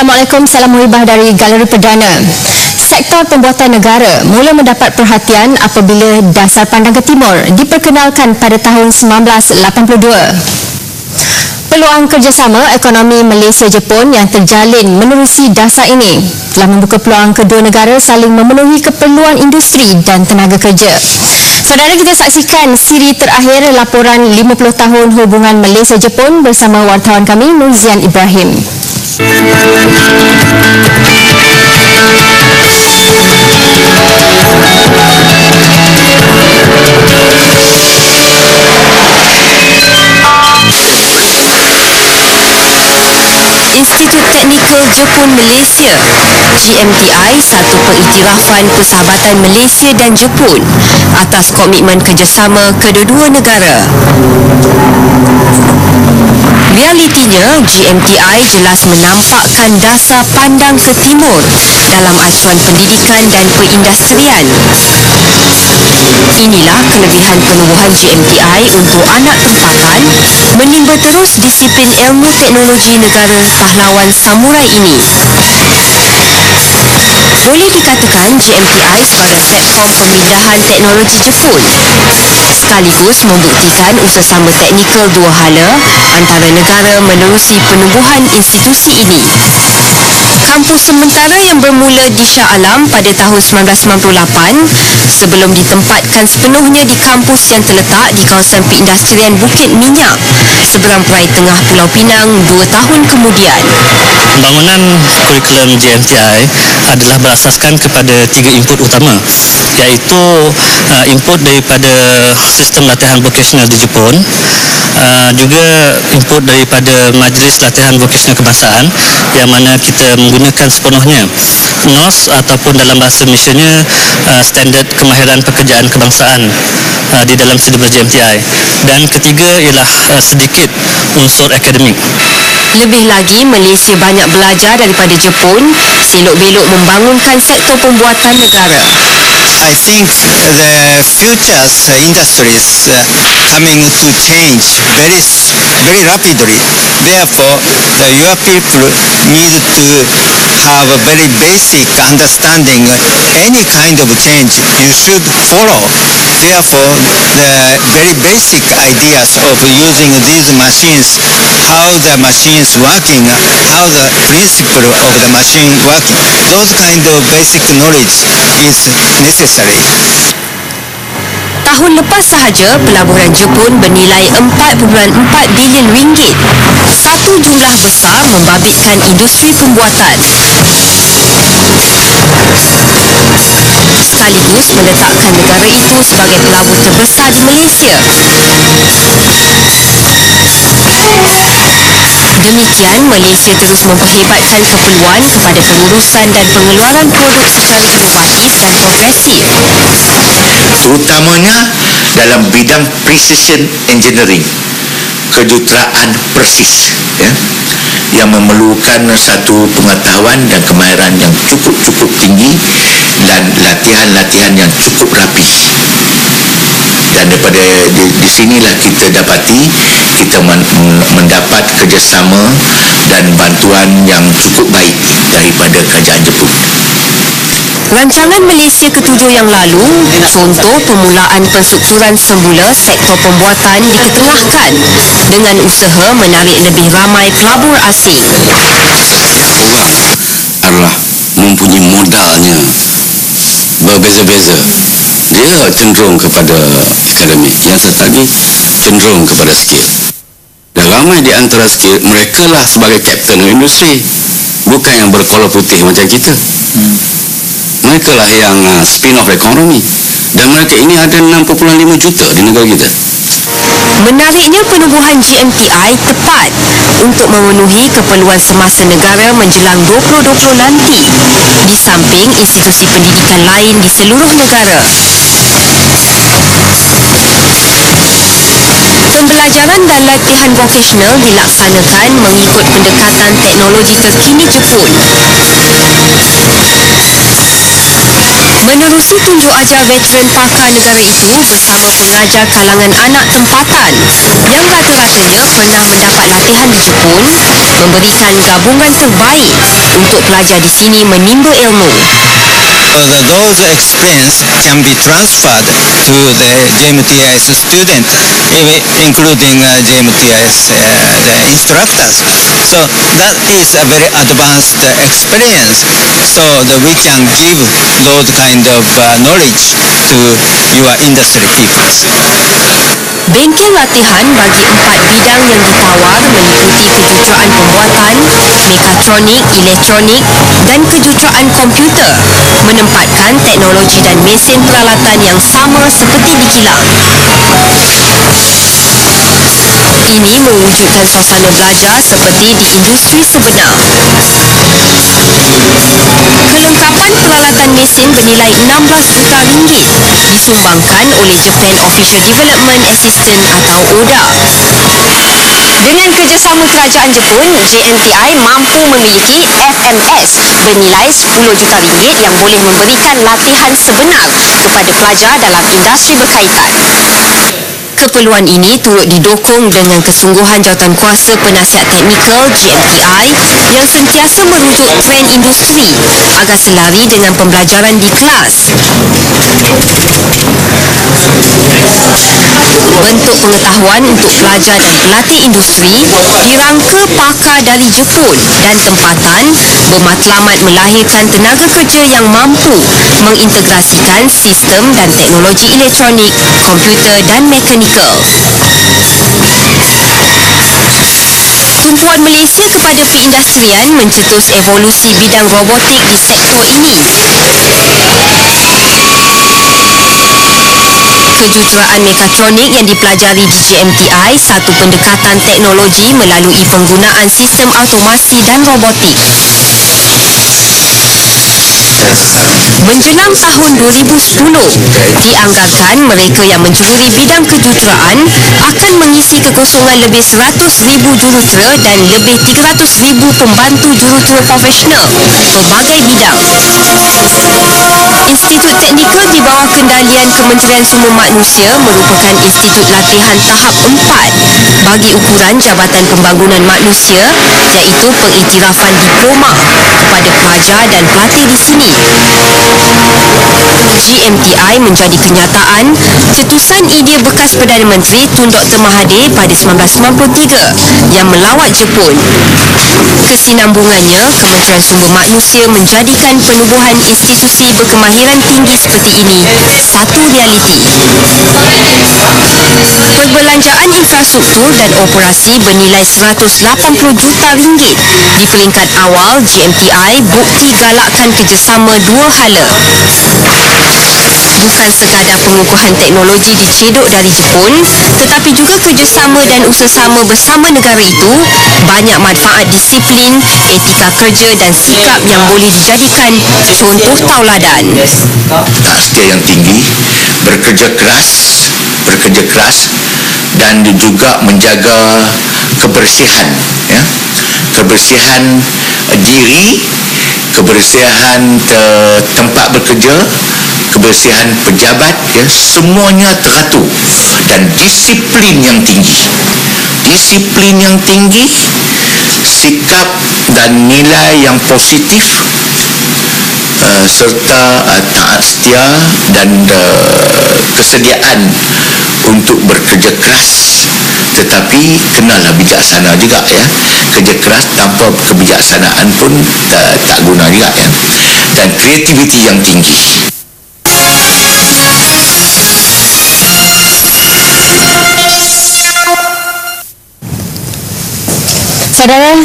Assalamualaikum, salam muhibah dari Galeri Perdana. Sektor pembuatan negara mula mendapat perhatian apabila Dasar Pandang ke Timur diperkenalkan pada tahun 1982. Peluang kerjasama ekonomi Malaysia-Jepun yang terjalin menerusi dasar ini telah membuka peluang kedua negara saling memenuhi keperluan industri dan tenaga kerja. Saudara, kita saksikan siri terakhir laporan 50 tahun hubungan Malaysia-Jepun bersama wartawan kami Nurzian Ibrahim. Institut Teknikal Jepun Malaysia GMTI satu pengiktirafan persahabatan Malaysia dan Jepun atas komitmen kerjasama kedua-dua negara. Realitinya, GMTI jelas menampakkan dasar pandang ke timur dalam acuan pendidikan dan perindustrian. Inilah kelebihan penubuhan GMTI untuk anak tempatan menimba terus disiplin ilmu teknologi negara pahlawan samurai ini. Boleh dikatakan GMTI sebagai platform pemindahan teknologi Jepun, sekaligus membuktikan usaha teknikal dua hala antara negara menerusi penubuhan institusi ini. Kampus sementara yang bermula di Shah Alam pada tahun 1998 sebelum ditempatkan sepenuhnya di kampus yang terletak di kawasan perindustrian Bukit Minyak seberang perai tengah Pulau Pinang 2 tahun kemudian. Pembangunan kurikulum GMTI adalah berasaskan kepada 3 input utama, iaitu input daripada sistem latihan vokasional di Jepun, juga input daripada Majlis Latihan Vokasional Kebangsaan yang mana kita menggunakan sepenuhnya NOS ataupun dalam bahasa Malaysianya standard kemahiran pekerjaan kebangsaan di dalam silibus GMTI, dan ketiga ialah sedikit unsur akademik. Lebih lagi, Malaysia banyak belajar daripada Jepun selok-belok membangunkan sektor pembuatan negara. I think the future's industries coming to change very rapidly. Therefore, your people need to have a very basic understanding. Any kind of change you should follow. Therefore, the very basic ideas of using these machines, how the machines working, how the principle of the machine working, those kind of basic knowledge is necessary. Tahun lepas sahaja, pelaburan Jepun bernilai 4.4 bilion ringgit. Satu jumlah besar membabitkan industri pembuatan. Sekaligus meletakkan negara itu sebagai pelabur terbesar di Malaysia. Demikian, Malaysia terus memperhebatkan keperluan kepada pengurusan dan pengeluaran produk secara inovatif dan progresif. Terutamanya dalam bidang precision engineering, kejuruteraan persis, yang memerlukan satu pengetahuan dan kemahiran yang cukup tinggi dan latihan-latihan yang cukup rapi. Dan daripada di sinilah kita dapati kita mendapat kerjasama dan bantuan yang cukup baik daripada kerajaan Jepun. Rancangan Malaysia ke-7 yang lalu, contoh permulaan penstrukturan semula sektor pembuatan diketengahkan dengan usaha menarik lebih ramai pelabur asing. Orang adalah mempunyai modalnya berbeza-beza. Dia cenderung kepada akademik, yang satu lagi cenderung kepada skill. Dan ramai di antara skill, mereka lah sebagai kapten industri, bukan yang berkolar putih macam kita. Mereka lah yang spin-off ekonomi. Dan mereka ini ada 6.5 juta di negara kita. Menariknya penubuhan GMTI tepat untuk memenuhi keperluan semasa negara menjelang 2020 nanti, di samping institusi pendidikan lain di seluruh negara. Pembelajaran dan latihan vokasional dilaksanakan mengikut pendekatan teknologi terkini Jepun. Menerusi menerusi tunjuk ajar veteran pakar negara itu bersama pengajar kalangan anak tempatan yang rata-ratanya pernah mendapat latihan di Jepun, memberikan gabungan terbaik untuk pelajar di sini menimba ilmu. Those experience can be transferred to the JMTI's student, including JMTI's the instructors. So that is a very advanced experience. So that we can give those kind of knowledge to your industry peoples. Bengkel latihan bagi 4 bidang yang ditawar meliputi kejuruteraan pembuatan, mekatronik, elektronik dan kejuruteraan komputer, menempatkan teknologi dan mesin peralatan yang sama seperti di kilang. Ini mewujudkan suasana belajar seperti di industri sebenar. Kelengkapan peralatan mesin bernilai 16 juta ringgit disumbangkan oleh Japan Official Development Assistant atau ODA. Dengan kerjasama kerajaan Jepun, JMTI mampu memiliki FMS bernilai 10 juta ringgit yang boleh memberikan latihan sebenar kepada pelajar dalam industri berkaitan. Keperluan ini turut didukung dengan kesungguhan Jawatankuasa Penasihat Teknikal JMTI yang sentiasa merujuk trend industri agar selari dengan pembelajaran di kelas. Bentuk pengetahuan untuk pelajar dan pelatih industri dirangka pakar dari Jepun dan tempatan bermatlamat melahirkan tenaga kerja yang mampu mengintegrasikan sistem dan teknologi elektronik, komputer dan mekanikal. Tumpuan Malaysia kepada perindustrian mencetus evolusi bidang robotik di sektor ini. Kejuruteraan mekatronik yang dipelajari di JMTI satu pendekatan teknologi melalui penggunaan sistem automasi dan robotik. Menjelang tahun 2010, dianggarkan mereka yang menceburi bidang kejuruteraan akan mengisi kekosongan lebih 100,000 jurutera dan lebih 300,000 pembantu jurutera profesional pelbagai bidang. Institut Teknikal di bawah kendalian Kementerian Sumber Manusia merupakan institut latihan tahap 4 bagi ukuran Jabatan Pembangunan Manusia, iaitu pengiktirafan diploma kepada pelajar dan pelatih di sini. JMTI menjadi kenyataan cetusan idea bekas Perdana Menteri Tun Dr. Mahathir pada 1993 yang melawat Jepun. Kesinambungannya, Kementerian Sumber Manusia menjadikan penubuhan institusi berkemahiran tinggi seperti ini satu realiti. Perbelanjaan infrastruktur dan operasi bernilai 180 juta ringgit. Di peringkat awal, JMTI bukti galakkan kerjasama dua hala. Bukan sekadar pengukuhan teknologi dicedok dari Jepun, tetapi juga kerjasama dan usahasama bersama negara itu banyak manfaat disiplin, etika kerja dan sikap yang boleh dijadikan contoh tauladan. Tak setia yang tinggi, bekerja keras dan juga menjaga kebersihan, ya, kebersihan diri, kebersihan tempat bekerja, kebersihan pejabat, ya, semuanya teratur dan disiplin yang tinggi, sikap dan nilai yang positif, serta taat setia dan kesediaan untuk bekerja keras, tetapi kenalah bijaksana juga, ya. Kerja keras tanpa kebijaksanaan pun tak guna juga, ya. Dan kreativiti yang tinggi. Saudara,